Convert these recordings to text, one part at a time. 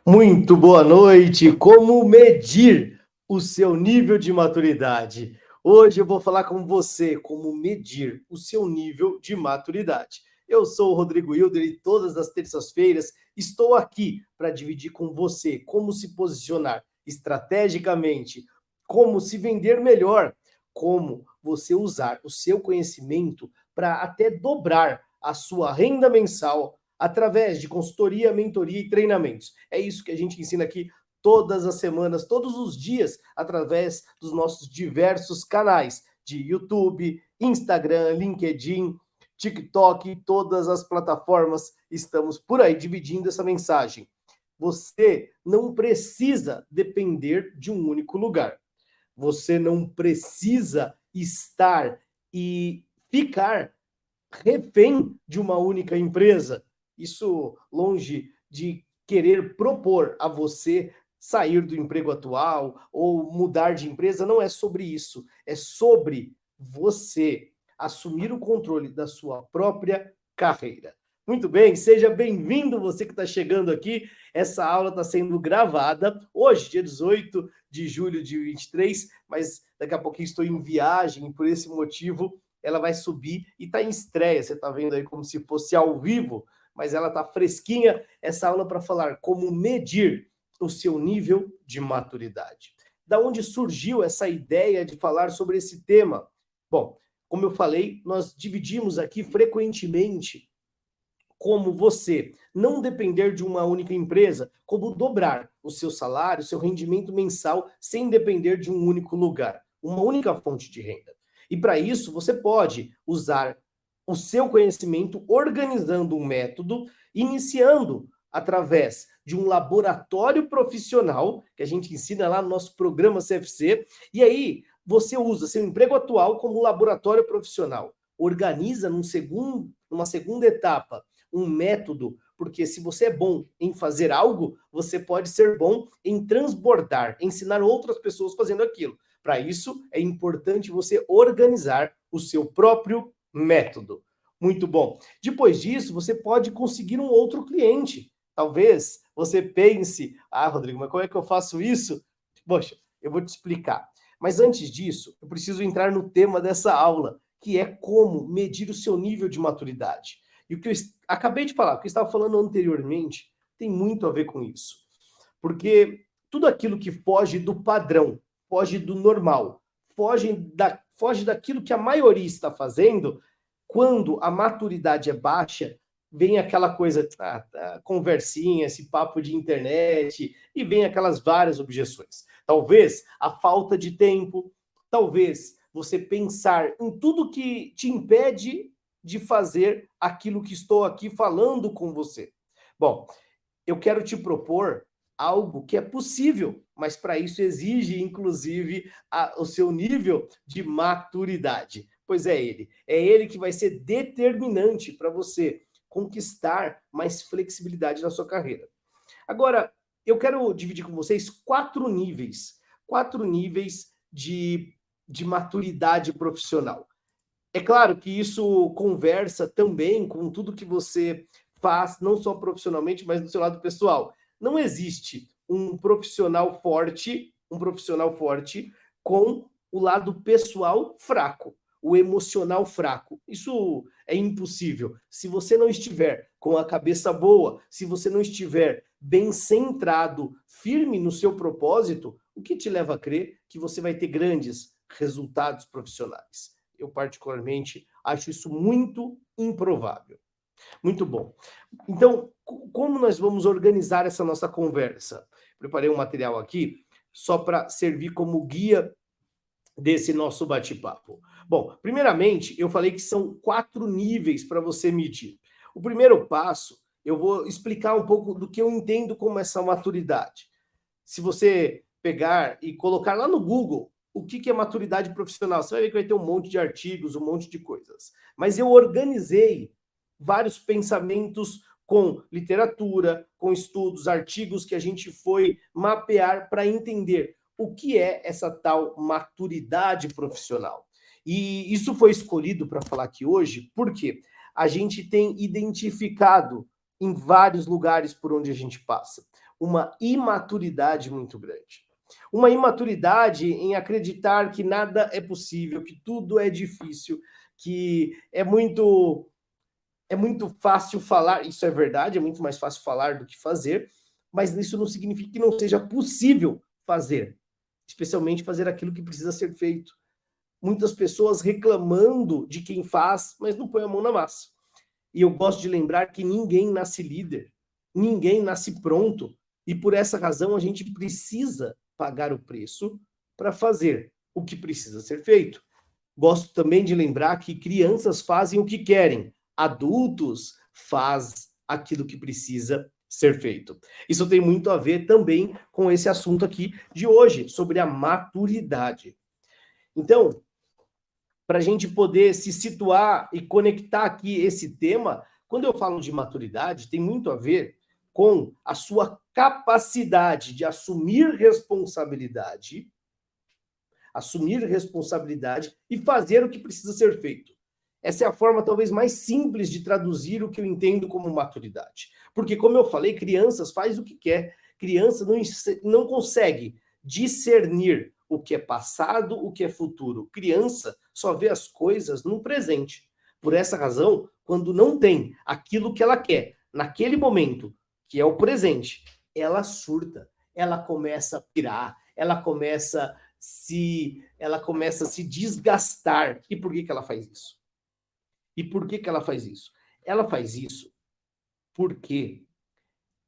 Muito boa noite. Como medir o seu nível de maturidade? Hoje eu vou falar com você como medir o seu nível de maturidade. Eu sou o Rodrigo Hilder e todas as terças-feiras estou aqui para dividir com você como se posicionar estrategicamente, como se vender melhor, como você usar o seu conhecimento para até dobrar a sua renda mensal através de consultoria, mentoria e treinamentos. É isso que a gente ensina aqui todas as semanas, todos os dias, através dos nossos diversos canais de YouTube, Instagram, LinkedIn, TikTok, todas as plataformas, estamos por aí dividindo essa mensagem. Você não precisa depender de um único lugar. Você não precisa estar e ficar refém de uma única empresa. Isso longe de querer propor a você sair do emprego atual ou mudar de empresa, não é sobre isso. É sobre você assumir o controle da sua própria carreira. Muito bem, seja bem-vindo você que está chegando aqui. Essa aula está sendo gravada hoje, dia 18 de julho de 23, mas daqui a pouquinho estou em viagem, por esse motivo ela vai subir e está em estreia. Você está vendo aí como se fosse ao vivo, mas ela está fresquinha, essa aula para falar como medir o seu nível de maturidade. Da onde surgiu essa ideia de falar sobre esse tema? Bom, como eu falei, nós dividimos aqui frequentemente como você não depender de uma única empresa, como dobrar o seu salário, o seu rendimento mensal, sem depender de um único lugar, uma única fonte de renda. E para isso, você pode usar o seu conhecimento organizando um método, iniciando através de um laboratório profissional, que a gente ensina lá no nosso programa CFC, e aí você usa seu emprego atual como laboratório profissional. Organiza numa segunda etapa um método, porque se você é bom em fazer algo, você pode ser bom em transbordar, ensinar outras pessoas fazendo aquilo. Para isso, é importante você organizar o seu próprio método. Muito bom. Depois disso, você pode conseguir um outro cliente. Talvez você pense, Rodrigo, mas como é que eu faço isso? Poxa, eu vou te explicar. Mas antes disso, eu preciso entrar no tema dessa aula, que é como medir o seu nível de maturidade. E o que eu acabei de falar, o que eu estava falando anteriormente, tem muito a ver com isso. Porque tudo aquilo que foge do padrão, foge do normal, foge daquilo que a maioria está fazendo, quando a maturidade é baixa, vem aquela coisa, conversinha, esse papo de internet, e vem aquelas várias objeções. Talvez a falta de tempo, talvez você pensar em tudo que te impede de fazer aquilo que estou aqui falando com você. Bom, eu quero te propor algo que é possível, mas para isso exige, inclusive, o seu nível de maturidade. Pois é ele que vai ser determinante para você conquistar mais flexibilidade na sua carreira. Agora, eu quero dividir com vocês quatro níveis de maturidade profissional. É claro que isso conversa também com tudo que você faz, não só profissionalmente, mas no seu lado pessoal. Não existe um profissional forte com o lado pessoal fraco, o emocional fraco. Isso é impossível. Se você não estiver com a cabeça boa, se você não estiver bem centrado, firme no seu propósito, o que te leva a crer que você vai ter grandes resultados profissionais? Eu, particularmente, acho isso muito improvável. Muito bom. Então, como nós vamos organizar essa nossa conversa? Preparei um material aqui só para servir como guia desse nosso bate-papo. Bom, primeiramente, eu falei que são 4 níveis para você medir. O primeiro passo, eu vou explicar um pouco do que eu entendo como essa maturidade. Se você pegar e colocar lá no Google o que é maturidade profissional, você vai ver que vai ter um monte de artigos, um monte de coisas. Mas eu organizei vários pensamentos com literatura, com estudos, artigos que a gente foi mapear para entender o que é essa tal maturidade profissional. E isso foi escolhido para falar aqui hoje, porque a gente tem identificado em vários lugares por onde a gente passa uma imaturidade muito grande. Uma imaturidade em acreditar que nada é possível, que tudo é difícil, que é muito fácil falar, isso é verdade, é muito mais fácil falar do que fazer, mas isso não significa que não seja possível fazer, especialmente fazer aquilo que precisa ser feito. Muitas pessoas reclamando de quem faz, mas não põe a mão na massa. E eu gosto de lembrar que ninguém nasce líder, ninguém nasce pronto, e por essa razão a gente precisa pagar o preço para fazer o que precisa ser feito. Gosto também de lembrar que crianças fazem o que querem, adultos fazem aquilo que precisa ser feito. Isso tem muito a ver também com esse assunto aqui de hoje, sobre a maturidade. Então, para a gente poder se situar e conectar aqui esse tema, quando eu falo de maturidade, tem muito a ver com a sua capacidade de assumir responsabilidade e fazer o que precisa ser feito. Essa é a forma talvez mais simples de traduzir o que eu entendo como maturidade. Porque, como eu falei, crianças fazem o que quer. Criança não consegue discernir o que é passado, o que é futuro. Criança só vê as coisas no presente. Por essa razão, quando não tem aquilo que ela quer naquele momento, que é o presente, ela surta, ela começa a pirar, ela começa a se desgastar. E por que ela faz isso? Ela faz isso porque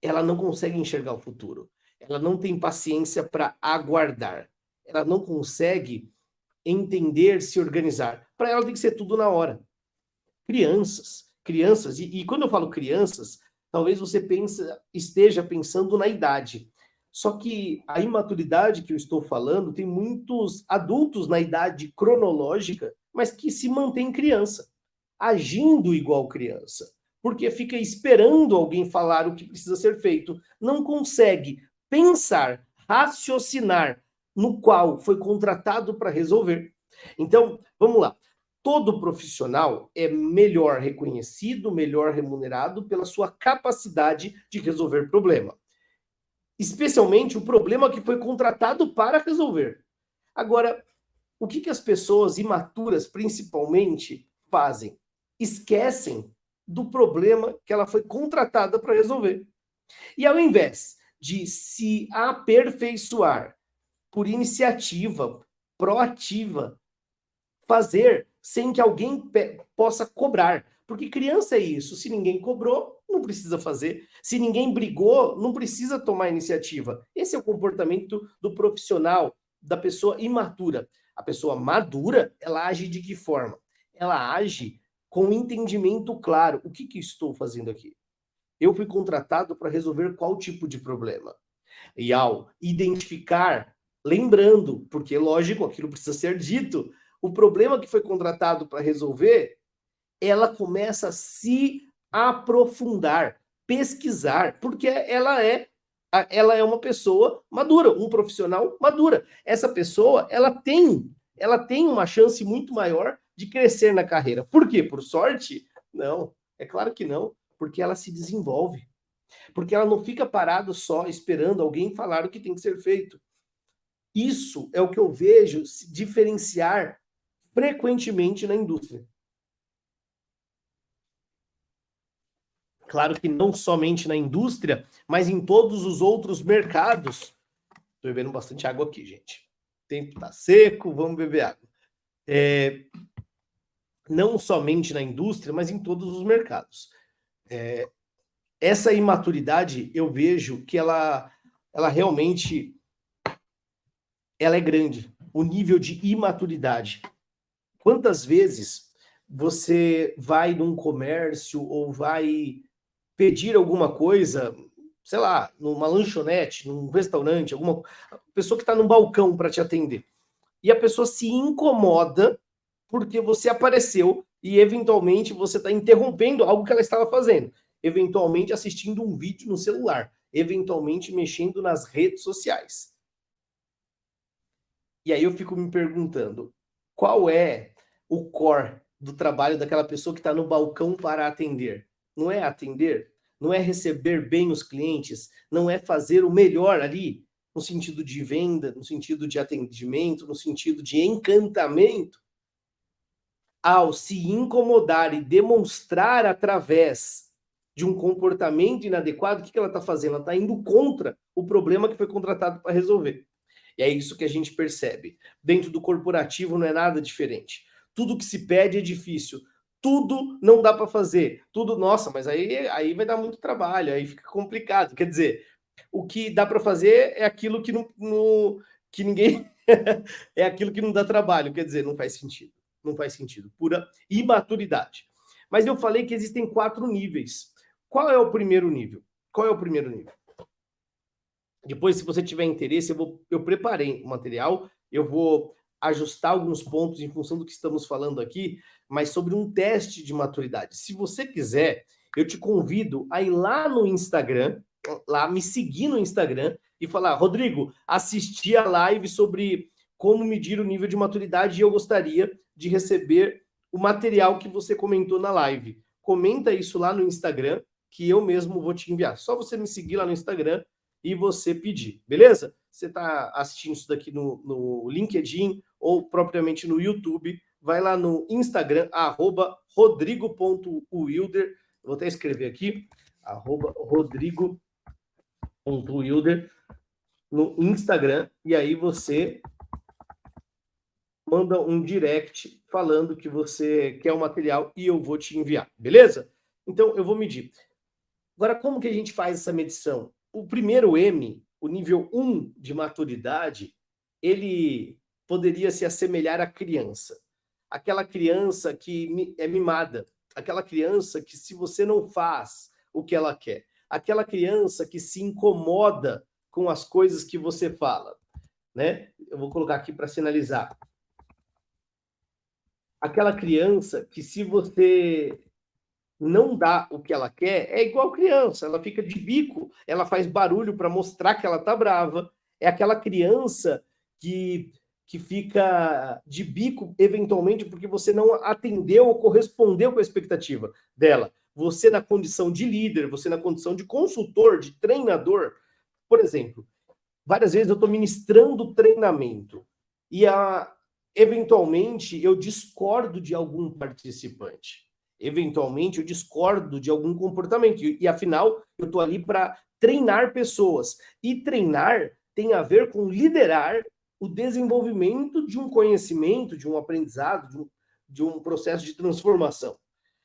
ela não consegue enxergar o futuro. Ela não tem paciência para aguardar. Ela não consegue entender, se organizar. Para ela tem que ser tudo na hora. Crianças, e quando eu falo crianças, talvez você esteja pensando na idade. Só que a imaturidade que eu estou falando, tem muitos adultos na idade cronológica, mas que se mantém criança, agindo igual criança, porque fica esperando alguém falar o que precisa ser feito, não consegue pensar, raciocinar no qual foi contratado para resolver. Então, vamos lá. Todo profissional é melhor reconhecido, melhor remunerado pela sua capacidade de resolver problema. Especialmente o problema que foi contratado para resolver. Agora, o que as pessoas imaturas, principalmente, fazem? Esquecem do problema que ela foi contratada para resolver. E ao invés de se aperfeiçoar por iniciativa proativa, fazer sem que alguém possa cobrar. Porque criança é isso. Se ninguém cobrou, não precisa fazer. Se ninguém brigou, não precisa tomar iniciativa. Esse é o comportamento do profissional, da pessoa imatura. A pessoa madura, ela age de que forma? Ela age com um entendimento claro. O que estou fazendo aqui? Eu fui contratado para resolver qual tipo de problema? E ao identificar, lembrando, porque lógico, aquilo precisa ser dito, o problema que foi contratado para resolver, ela começa a se aprofundar, pesquisar, porque ela é uma pessoa madura, um profissional madura. Essa pessoa, ela tem uma chance muito maior de crescer na carreira. Por quê? Por sorte? Não, é claro que não, porque ela se desenvolve. Porque ela não fica parada só esperando alguém falar o que tem que ser feito. Isso é o que eu vejo se diferenciar frequentemente na indústria. Claro que não somente na indústria, mas em todos os outros mercados. Estou bebendo bastante água aqui, gente. O tempo está seco, vamos beber água. Não somente na indústria, mas em todos os mercados. Essa imaturidade, eu vejo que ela realmente ela é grande. O nível de imaturidade. Quantas vezes você vai num comércio ou vai pedir alguma coisa, sei lá, numa lanchonete, num restaurante, alguma pessoa que está num balcão para te atender, e a pessoa se incomoda porque você apareceu e eventualmente você está interrompendo algo que ela estava fazendo. eventualmente assistindo um vídeo no celular, eventualmente mexendo nas redes sociais. E aí eu fico me perguntando, qual é o core do trabalho daquela pessoa que está no balcão para atender? Não é atender? Não é receber bem os clientes? Não é fazer o melhor ali? No sentido de venda, no sentido de atendimento, no sentido de encantamento? Ao se incomodar e demonstrar através de um comportamento inadequado, o que ela está fazendo? Ela está indo contra o problema que foi contratado para resolver. E é isso que a gente percebe. Dentro do corporativo não é nada diferente. Tudo que se pede é difícil. Tudo não dá para fazer. Tudo, nossa, mas aí vai dar muito trabalho, aí fica complicado. Quer dizer, o que dá para fazer é aquilo que que ninguém é aquilo que não dá trabalho. Quer dizer, não faz sentido. Não faz sentido. Pura imaturidade. Mas eu falei que existem 4 níveis. Qual é o primeiro nível? Qual é o primeiro nível? Depois, se você tiver interesse, eu preparei o material, eu vou ajustar alguns pontos em função do que estamos falando aqui, mas sobre um teste de maturidade. Se você quiser, eu te convido a ir lá no Instagram, lá me seguir no Instagram e falar, Rodrigo, assisti a live sobre como medir o nível de maturidade e eu gostaria de receber o material que você comentou na live. Comenta isso lá no Instagram, que eu mesmo vou te enviar. Só você me seguir lá no Instagram e você pedir, beleza? Você está assistindo isso daqui no LinkedIn ou propriamente no YouTube, vai lá no Instagram, @rodrigo.wilder, vou até escrever aqui, @rodrigo.wilder no Instagram, e aí você manda um direct falando que você quer o material e eu vou te enviar, beleza? Então, eu vou medir. Agora, como que a gente faz essa medição? O primeiro M, o nível 1 de maturidade, ele poderia se assemelhar à criança. Aquela criança que é mimada, aquela criança que se você não faz o que ela quer, aquela criança que se incomoda com as coisas que você fala, né? Eu vou colocar aqui para sinalizar. Aquela criança que se você não dá o que ela quer, é igual criança, ela fica de bico, ela faz barulho para mostrar que ela tá brava. É aquela criança que fica de bico, eventualmente, porque você não atendeu ou correspondeu com a expectativa dela. Você, na condição de líder, você, na condição de consultor, de treinador, por exemplo, várias vezes eu estou ministrando treinamento e eventualmente eu discordo de algum participante. Eventualmente eu discordo de algum comportamento. E afinal, eu estou ali para treinar pessoas. E treinar tem a ver com liderar o desenvolvimento de um conhecimento, de um aprendizado, de um processo de transformação.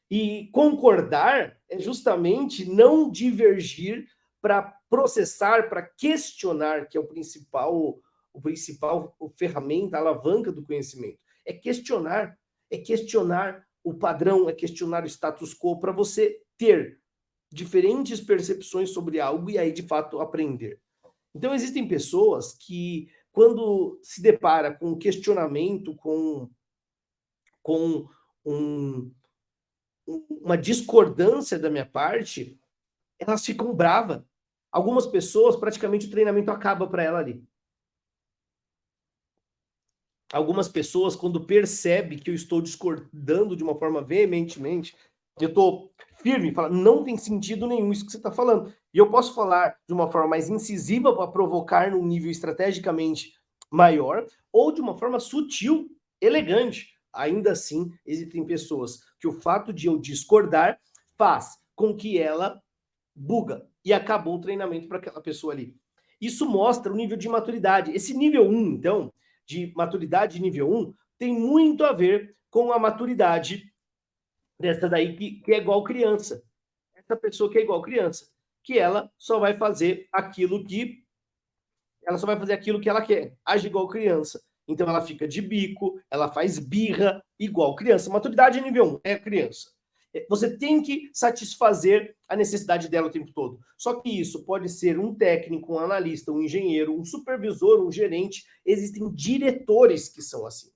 E concordar é justamente não divergir para processar, para questionar, que é o principal ferramenta, a alavanca do conhecimento. É questionar o padrão, é questionar o status quo para você ter diferentes percepções sobre algo e aí, de fato, aprender. Então, existem pessoas que, quando se depara com um questionamento, com uma discordância da minha parte, elas ficam bravas. Algumas pessoas, praticamente o treinamento acaba para ela ali. Algumas pessoas, quando percebem que eu estou discordando de uma forma veementemente, eu estou firme, falo, não tem sentido nenhum isso que você está falando. E eu posso falar de uma forma mais incisiva para provocar num nível estrategicamente maior, ou de uma forma sutil, elegante. Ainda assim, existem pessoas que o fato de eu discordar faz com que ela buga e acabou o treinamento para aquela pessoa ali. Isso mostra o nível de maturidade. Esse nível 1, então, de maturidade nível 1, tem muito a ver com a maturidade dessa daí que é igual criança. Essa pessoa que é igual criança, que ela só vai fazer aquilo que ela quer, age igual criança. Então ela fica de bico, ela faz birra igual criança. Maturidade nível 1 é criança. Você tem que satisfazer a necessidade dela o tempo todo. Só que isso pode ser um técnico, um analista, um engenheiro, um supervisor, um gerente. Existem diretores que são assim.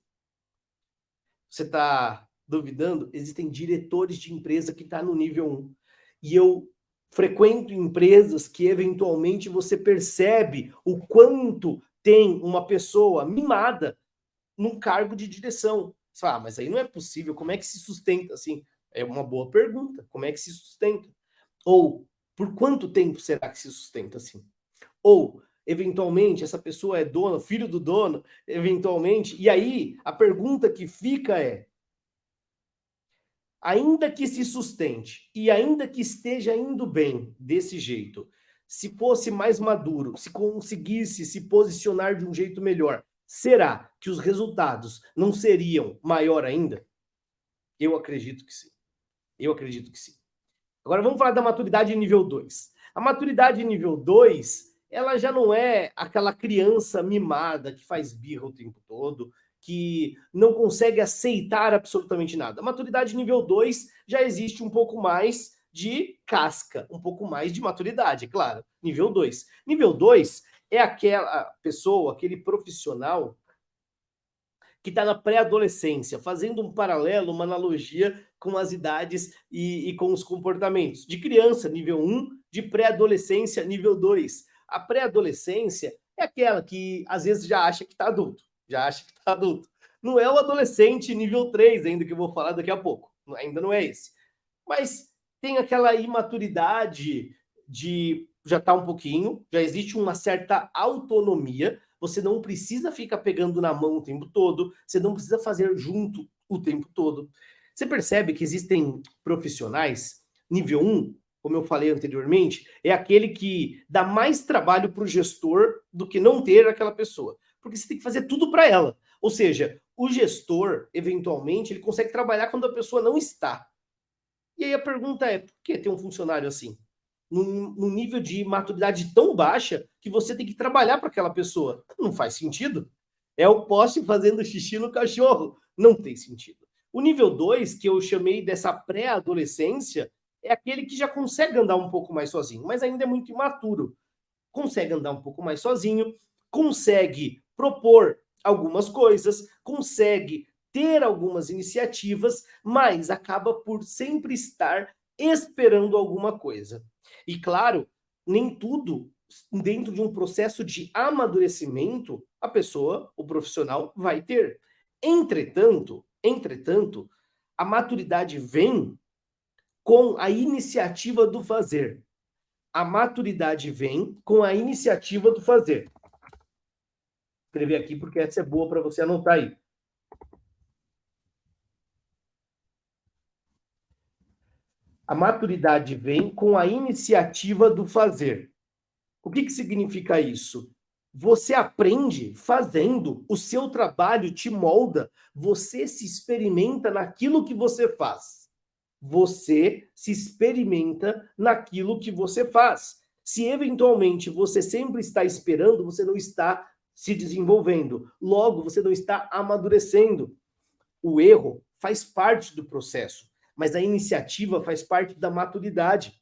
Você está duvidando? Existem diretores de empresa que estão no nível 1. E eu frequento empresas que eventualmente você percebe o quanto tem uma pessoa mimada num cargo de direção. Você fala, mas aí não é possível, como é que se sustenta assim? É uma boa pergunta, como é que se sustenta? Ou, por quanto tempo será que se sustenta assim? Ou, eventualmente, essa pessoa é dona, filho do dono, eventualmente, e aí a pergunta que fica é, ainda que se sustente e ainda que esteja indo bem desse jeito, se fosse mais maduro, se conseguisse se posicionar de um jeito melhor, será que os resultados não seriam maior ainda? Eu acredito que sim. Eu acredito que sim. Agora vamos falar da maturidade nível 2. A maturidade nível 2, ela já não é aquela criança mimada que faz birra o tempo todo, que não consegue aceitar absolutamente nada. A maturidade nível 2 já existe um pouco mais de casca, um pouco mais de maturidade, claro. Nível 2. Nível 2 é aquela pessoa, aquele profissional que está na pré-adolescência, fazendo um paralelo, uma analogia com as idades e com os comportamentos. De criança, nível 1, de pré-adolescência, nível 2. A pré-adolescência é aquela que às vezes já acha que está adulto, já acha que está adulto. Não é o adolescente nível 3 ainda, que eu vou falar daqui a pouco, ainda não é esse. Mas tem aquela imaturidade de já está um pouquinho, já existe uma certa autonomia, você não precisa ficar pegando na mão o tempo todo, você não precisa fazer junto o tempo todo. Você percebe que existem profissionais, nível 1, como eu falei anteriormente, é aquele que dá mais trabalho para o gestor do que não ter aquela pessoa. Porque você tem que fazer tudo para ela. Ou seja, o gestor, eventualmente, ele consegue trabalhar quando a pessoa não está. E aí a pergunta é, por que ter um funcionário assim? Num nível de maturidade tão baixa que você tem que trabalhar para aquela pessoa. Não faz sentido. É o poste fazendo xixi no cachorro. Não tem sentido. O nível 2, que eu chamei dessa pré-adolescência, é aquele que já consegue andar um pouco mais sozinho, mas ainda é muito imaturo. Consegue andar um pouco mais sozinho, consegue propor algumas coisas, consegue ter algumas iniciativas, mas acaba por sempre estar esperando alguma coisa. E claro, nem tudo dentro de um processo de amadurecimento a pessoa, o profissional, vai ter. Entretanto, a maturidade vem com a iniciativa do fazer. A maturidade vem com a iniciativa do fazer. Vou escrever aqui porque essa é boa para você anotar aí. A maturidade vem com a iniciativa do fazer. O que significa isso? Você aprende fazendo, o seu trabalho te molda, você se experimenta naquilo que você faz. Você se experimenta naquilo que você faz. Se eventualmente você sempre está esperando, você não está se desenvolvendo. Logo, você não está amadurecendo. O erro faz parte do processo, mas a iniciativa faz parte da maturidade.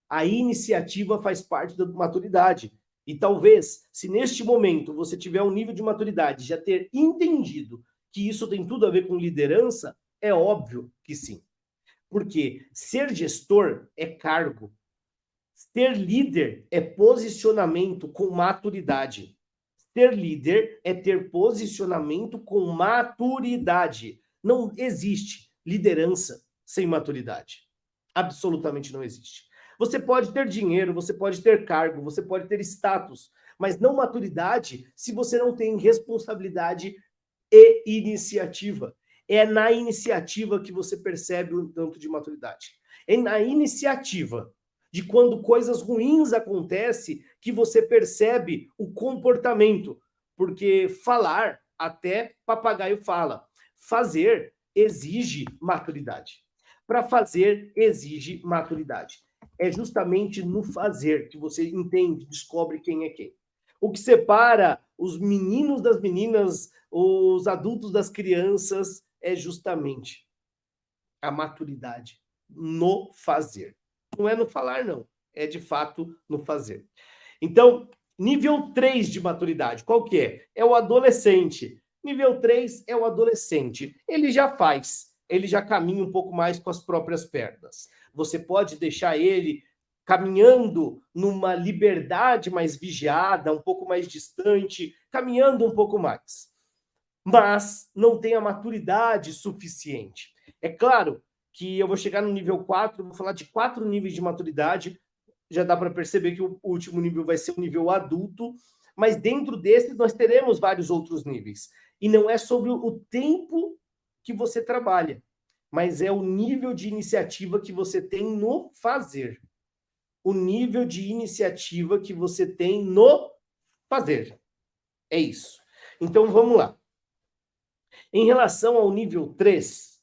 A iniciativa faz parte da maturidade. E talvez, se neste momento você tiver um nível de maturidade, já ter entendido que isso tem tudo a ver com liderança, é óbvio que sim. Porque ser gestor é cargo. Ser líder é posicionamento com maturidade. Ser líder é ter posicionamento com maturidade. Não existe liderança sem maturidade. Absolutamente não existe. Você pode ter dinheiro, você pode ter cargo, você pode ter status, mas não maturidade se você não tem responsabilidade e iniciativa. É na iniciativa que você percebe o tanto de maturidade. É na iniciativa de quando coisas ruins acontecem que você percebe o comportamento. Porque falar, até papagaio fala. Fazer exige maturidade. Para fazer, exige maturidade. É justamente no fazer que você entende, descobre quem é quem. O que separa os meninos das meninas, os adultos das crianças, é justamente a maturidade no fazer. Não é no falar, não. É de fato no fazer. Então, nível 3 de maturidade, qual que é? É o adolescente. Nível 3 é o adolescente. Ele já faz. ele já caminha um pouco mais com as próprias pernas. Você pode deixar ele caminhando numa liberdade mais vigiada, um pouco mais distante, caminhando um pouco mais. Mas não tem a maturidade suficiente. É claro que eu vou chegar no nível 4, vou falar de 4 níveis de maturidade, já dá para perceber que o último nível vai ser o nível adulto, mas dentro desse nós teremos vários outros níveis. E não é sobre o tempo que você trabalha, mas é o nível de iniciativa que você tem no fazer. O nível de iniciativa que você tem no fazer. É isso. Então, vamos lá. Em relação ao nível 3,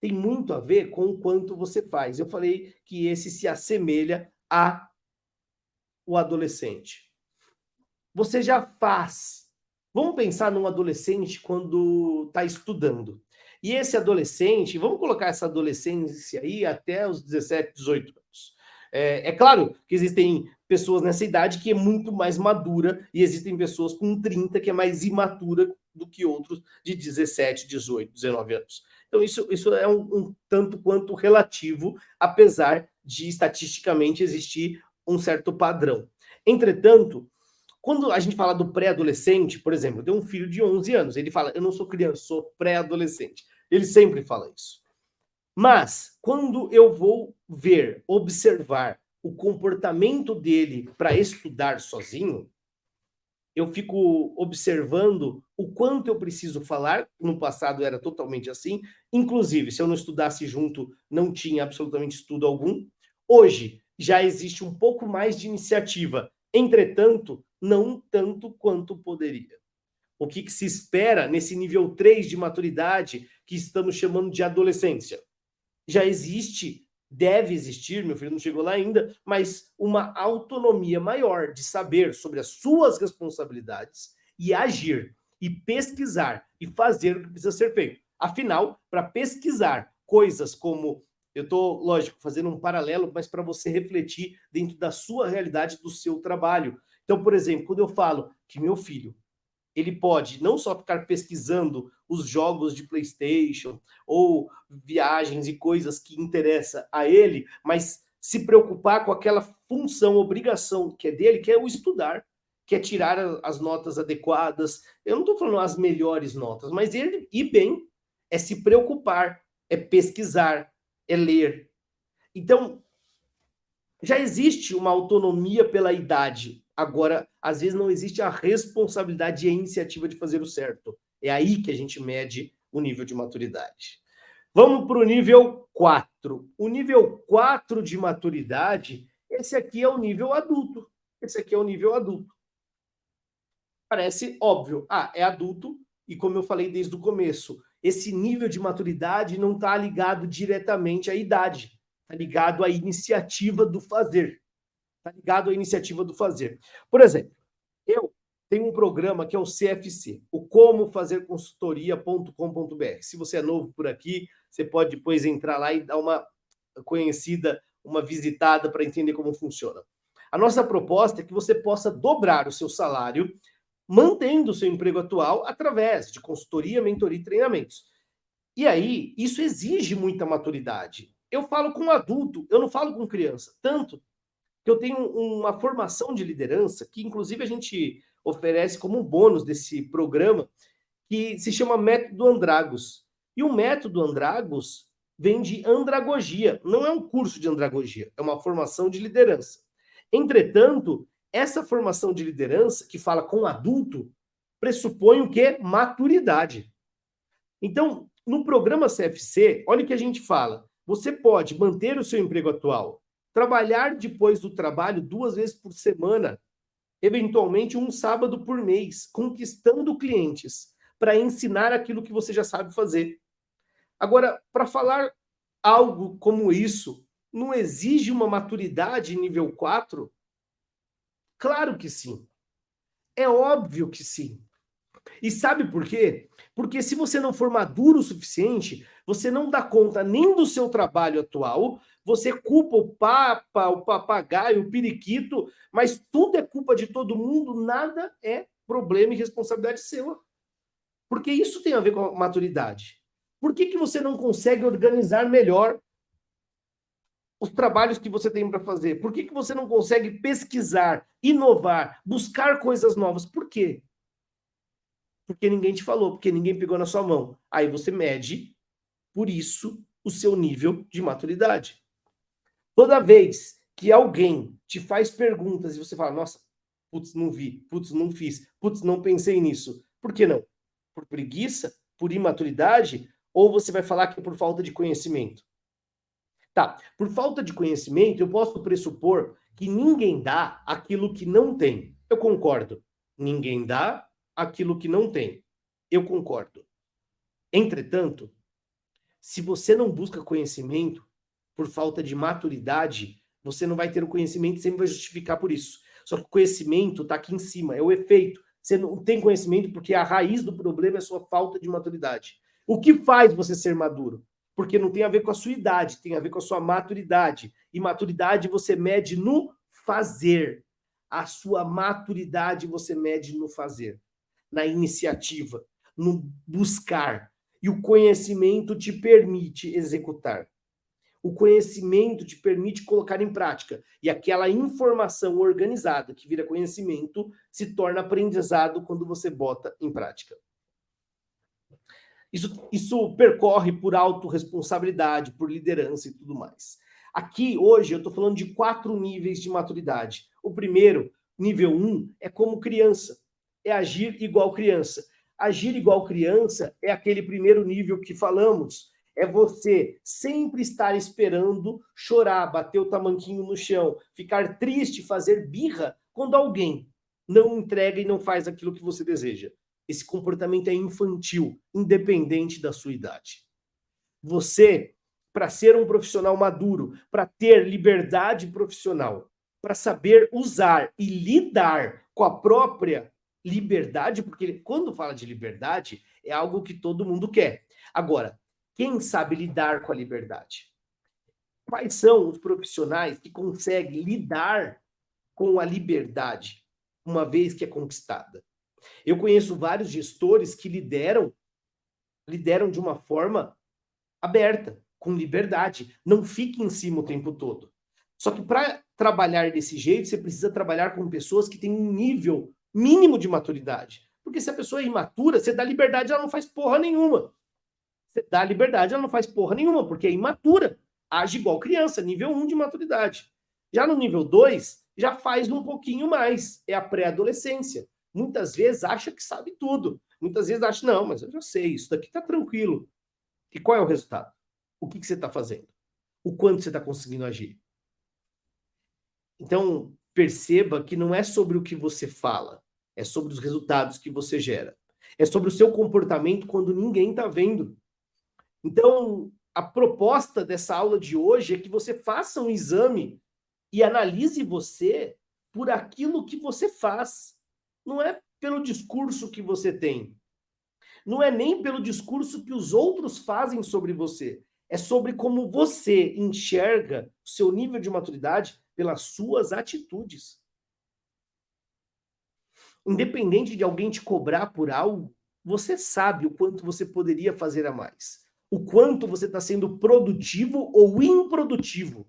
tem muito a ver com o quanto você faz. Eu falei que esse se assemelha ao adolescente. Você já faz. Vamos pensar num adolescente quando está estudando. E esse adolescente, vamos colocar essa adolescência aí até os 17, 18 anos. É claro que existem pessoas nessa idade que é muito mais madura e existem pessoas com 30 que é mais imatura do que outros de 17, 18, 19 anos. Então isso é um tanto quanto relativo, apesar de estatisticamente existir um certo padrão. Entretanto, quando a gente fala do pré-adolescente, por exemplo, eu tenho um filho de 11 anos, ele fala, eu não sou criança, sou pré-adolescente. Ele sempre fala isso. Mas, quando eu vou ver, observar o comportamento dele para estudar sozinho, eu fico observando o quanto eu preciso falar. No passado era totalmente assim. Inclusive, se eu não estudasse junto, não tinha absolutamente estudo algum. Hoje, já existe um pouco mais de iniciativa. Entretanto, não tanto quanto poderia. O que se espera nesse nível 3 de maturidade, que estamos chamando de adolescência? Já existe, deve existir, meu filho não chegou lá ainda, mas uma autonomia maior de saber sobre as suas responsabilidades e agir, e pesquisar, e fazer o que precisa ser feito. Afinal, para pesquisar coisas como, eu estou, lógico, fazendo um paralelo, mas para você refletir dentro da sua realidade, do seu trabalho. Então, por exemplo, quando eu falo que meu filho, ele pode não só ficar pesquisando os jogos de PlayStation ou viagens e coisas que interessam a ele, mas se preocupar com aquela função, obrigação que é dele, que é o estudar, que é tirar as notas adequadas. Eu não estou falando as melhores notas, mas ele ir bem é se preocupar, é pesquisar, é ler. Então, já existe uma autonomia pela idade. Agora, às vezes não existe a responsabilidade e a iniciativa de fazer o certo. É aí que a gente mede o nível de maturidade. Vamos para o nível 4. O nível 4 de maturidade, esse aqui é o nível adulto. Esse aqui é o nível adulto. Parece óbvio. É adulto, e como eu falei desde o começo, esse nível de maturidade não está ligado diretamente à idade. Está ligado à iniciativa do fazer. Está ligado à iniciativa do fazer. Por exemplo, eu tenho um programa que é o CFC, o como fazer consultoria.com.br. Se você é novo por aqui, você pode depois entrar lá e dar uma conhecida, uma visitada para entender como funciona. A nossa proposta é que você possa dobrar o seu salário mantendo o seu emprego atual através de consultoria, mentoria e treinamentos. E aí, isso exige muita maturidade. Eu falo com adulto, eu não falo com criança. Tanto que eu tenho uma formação de liderança, que inclusive a gente oferece como um bônus desse programa, que se chama Método Andragos. E o Método Andragos vem de andragogia. Não é um curso de andragogia, é uma formação de liderança. Entretanto, essa formação de liderança, que fala com adulto, pressupõe o quê? Maturidade. Então, no programa CFC, olha o que a gente fala. Você pode manter o seu emprego atual, trabalhar depois do trabalho 2 vezes por semana, eventualmente um sábado por mês, conquistando clientes, para ensinar aquilo que você já sabe fazer. Agora, para falar algo como isso, não exige uma maturidade nível 4? Claro que sim. É óbvio que sim. E sabe por quê? Porque se você não for maduro o suficiente, você não dá conta nem do seu trabalho atual, você culpa o papa, o papagaio, o periquito, mas tudo é culpa de todo mundo, nada é problema e responsabilidade sua. Porque isso tem a ver com a maturidade. Por que você não consegue organizar melhor os trabalhos que você tem para fazer? Por que você não consegue pesquisar, inovar, buscar coisas novas? Por quê? Porque ninguém te falou, porque ninguém pegou na sua mão. Aí você mede, por isso, o seu nível de maturidade. Toda vez que alguém te faz perguntas e você fala, nossa, putz, não vi, putz, não fiz, putz, não pensei nisso. Por que não? Por preguiça? Por imaturidade? Ou você vai falar que é por falta de conhecimento? Tá, por falta de conhecimento, eu posso pressupor que ninguém dá aquilo que não tem. Eu concordo. Ninguém dá aquilo que não tem. Eu concordo. Entretanto, se você não busca conhecimento por falta de maturidade, você não vai ter o conhecimento e sempre vai justificar por isso. Só que o conhecimento está aqui em cima, é o efeito. Você não tem conhecimento porque a raiz do problema é a sua falta de maturidade. O que faz você ser maduro? Porque não tem a ver com a sua idade, tem a ver com a sua maturidade. E maturidade você mede no fazer. A sua maturidade você mede no fazer, na iniciativa, no buscar. E o conhecimento te permite executar. O conhecimento te permite colocar em prática. E aquela informação organizada que vira conhecimento se torna aprendizado quando você bota em prática. Isso percorre por autorresponsabilidade, por liderança e tudo mais. Aqui, hoje, eu estou falando de 4 níveis de maturidade. O primeiro, nível 1, é como criança. É agir igual criança. Agir igual criança é aquele primeiro nível que falamos. É você sempre estar esperando chorar, bater o tamanquinho no chão, ficar triste, fazer birra quando alguém não entrega e não faz aquilo que você deseja. Esse comportamento é infantil, independente da sua idade. Você, para ser um profissional maduro, para ter liberdade profissional, para saber usar e lidar com a própria liberdade, porque quando fala de liberdade, é algo que todo mundo quer. Agora, quem sabe lidar com a liberdade? Quais são os profissionais que conseguem lidar com a liberdade, uma vez que é conquistada? Eu conheço vários gestores que lideram de uma forma aberta, com liberdade. Não fique em cima o tempo todo. Só que para trabalhar desse jeito, você precisa trabalhar com pessoas que têm um nível mínimo de maturidade. Porque se a pessoa é imatura, você dá liberdade, ela não faz porra nenhuma. Você dá liberdade, ela não faz porra nenhuma, porque é imatura. Age igual criança, nível 1 de maturidade. Já no nível 2, já faz um pouquinho mais. É a pré-adolescência. Muitas vezes acha que sabe tudo. Muitas vezes acha, não, mas eu já sei, isso daqui tá tranquilo. E qual é o resultado? O que você está fazendo? O quanto você está conseguindo agir? Então, perceba que não é sobre o que você fala, é sobre os resultados que você gera. É sobre o seu comportamento quando ninguém está vendo. Então, a proposta dessa aula de hoje é que você faça um exame e analise você por aquilo que você faz. Não é pelo discurso que você tem. Não é nem pelo discurso que os outros fazem sobre você. É sobre como você enxerga o seu nível de maturidade pelas suas atitudes. Independente de alguém te cobrar por algo, você sabe o quanto você poderia fazer a mais. O quanto você está sendo produtivo ou improdutivo.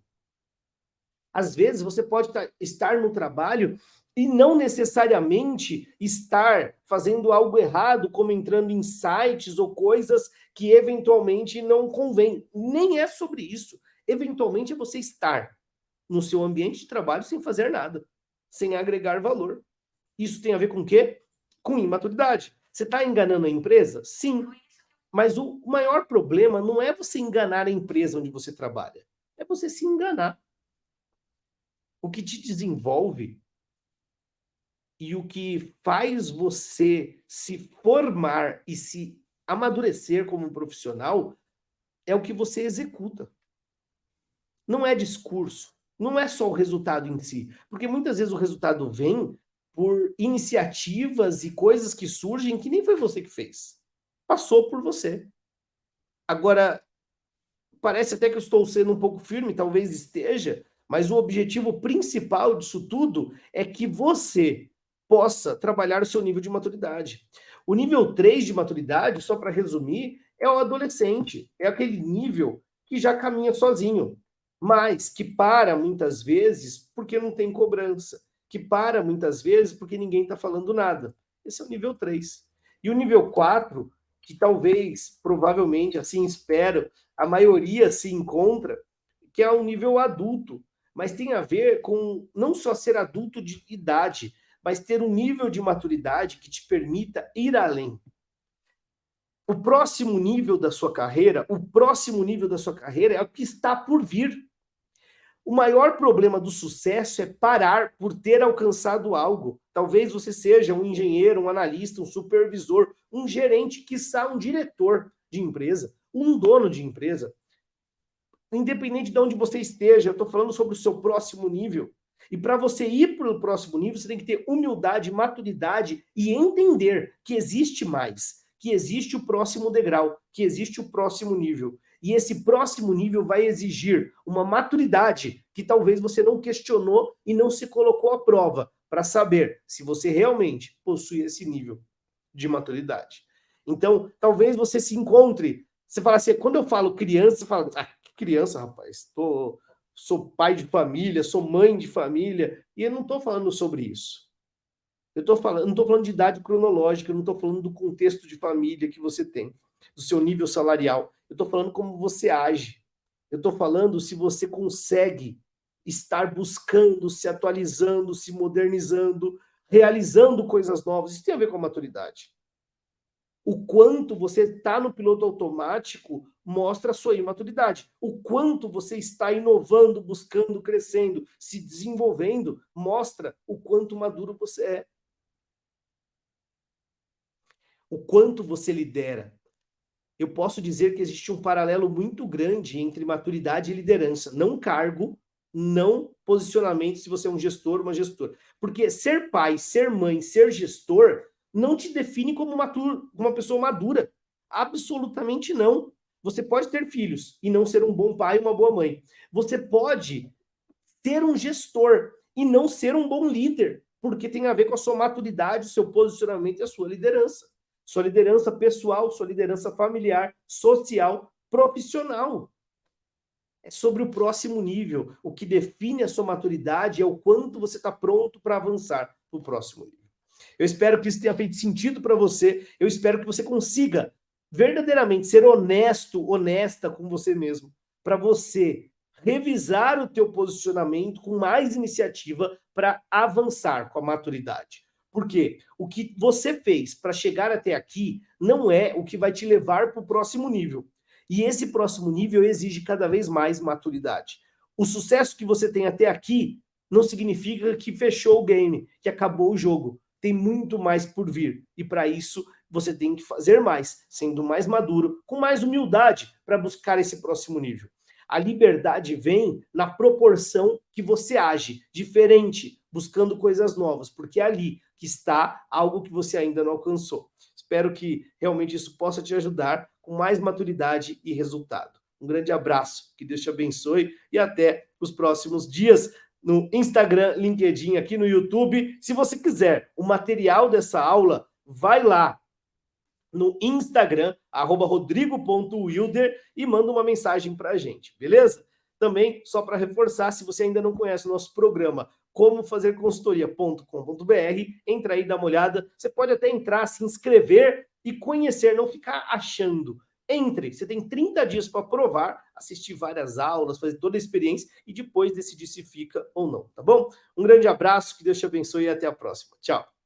Às vezes você pode estar no trabalho e não necessariamente estar fazendo algo errado, como entrando em sites ou coisas que eventualmente não convém. Nem é sobre isso. Eventualmente é você estar no seu ambiente de trabalho sem fazer nada, sem agregar valor. Isso tem a ver com o quê? Com imaturidade. Você está enganando a empresa? Sim. Mas o maior problema não é você enganar a empresa onde você trabalha. É você se enganar. O que te desenvolve e o que faz você se formar e se amadurecer como um profissional é o que você executa. Não é discurso, não é só o resultado em si, porque muitas vezes o resultado vem por iniciativas e coisas que surgem que nem foi você que fez. Passou por você. Agora, parece até que eu estou sendo um pouco firme, talvez esteja, mas o objetivo principal disso tudo é que você possa trabalhar o seu nível de maturidade. O nível 3 de maturidade, só para resumir, é o adolescente, é aquele nível que já caminha sozinho, mas que para muitas vezes porque não tem cobrança, que para muitas vezes porque ninguém está falando nada. Esse é o nível 3. E o nível 4, que talvez, provavelmente, assim espero, a maioria se encontra, que é o nível adulto, mas tem a ver com não só ser adulto de idade, mas ter um nível de maturidade que te permita ir além. O próximo nível da sua carreira, o próximo nível da sua carreira é o que está por vir. O maior problema do sucesso é parar por ter alcançado algo. Talvez você seja um engenheiro, um analista, um supervisor, um gerente, quiçá um diretor de empresa, um dono de empresa. Independente de onde você esteja, eu estou falando sobre o seu próximo nível. E para você ir para o próximo nível, você tem que ter humildade, maturidade e entender que existe mais, que existe o próximo degrau, que existe o próximo nível. E esse próximo nível vai exigir uma maturidade que talvez você não questionou e não se colocou à prova para saber se você realmente possui esse nível de maturidade. Então, talvez você se encontre, você fala assim, quando eu falo criança, você fala, que criança, rapaz, sou pai de família, sou mãe de família, e eu não estou falando sobre isso. Eu não estou falando de idade cronológica, eu não estou falando do contexto de família que você tem, do seu nível salarial. Eu estou falando como você age. Eu estou falando se você consegue estar buscando, se atualizando, se modernizando, realizando coisas novas. Isso tem a ver com a maturidade. O quanto você está no piloto automático mostra a sua imaturidade. O quanto você está inovando, buscando, crescendo, se desenvolvendo, mostra o quanto maduro você é. O quanto você lidera. Eu posso dizer que existe um paralelo muito grande entre maturidade e liderança. Não cargo, não posicionamento, se você é um gestor ou uma gestora. Porque ser pai, ser mãe, ser gestor não te define como uma pessoa madura. Absolutamente não. Você pode ter filhos e não ser um bom pai ou uma boa mãe. Você pode ser um gestor e não ser um bom líder, porque tem a ver com a sua maturidade, o seu posicionamento e a sua liderança. Sua liderança pessoal, sua liderança familiar, social, profissional. É sobre o próximo nível. O que define a sua maturidade é o quanto você está pronto para avançar para o próximo nível. Eu espero que isso tenha feito sentido para você. Eu espero que você consiga verdadeiramente ser honesto, honesta com você mesmo, para você revisar o teu posicionamento com mais iniciativa para avançar com a maturidade. Porque o que você fez para chegar até aqui não é o que vai te levar para o próximo nível. E esse próximo nível exige cada vez mais maturidade. O sucesso que você tem até aqui não significa que fechou o game, que acabou o jogo. Tem muito mais por vir. E para isso, você tem que fazer mais, sendo mais maduro, com mais humildade para buscar esse próximo nível. A liberdade vem na proporção que você age, diferente, buscando coisas novas, porque é ali que está algo que você ainda não alcançou. Espero que realmente isso possa te ajudar com mais maturidade e resultado. Um grande abraço, que Deus te abençoe e até os próximos dias no Instagram, LinkedIn, aqui no YouTube. Se você quiser o material dessa aula, vai lá no Instagram, @rodrigo.wilder, e manda uma mensagem para a gente, beleza? Também, só para reforçar, se você ainda não conhece o nosso programa como fazer consultoria.com.br, entra aí, dá uma olhada. Você pode até entrar, se inscrever e conhecer, não ficar achando. Entre, você tem 30 dias para provar, assistir várias aulas, fazer toda a experiência e depois decidir se fica ou não, tá bom? Um grande abraço, que Deus te abençoe e até a próxima. Tchau!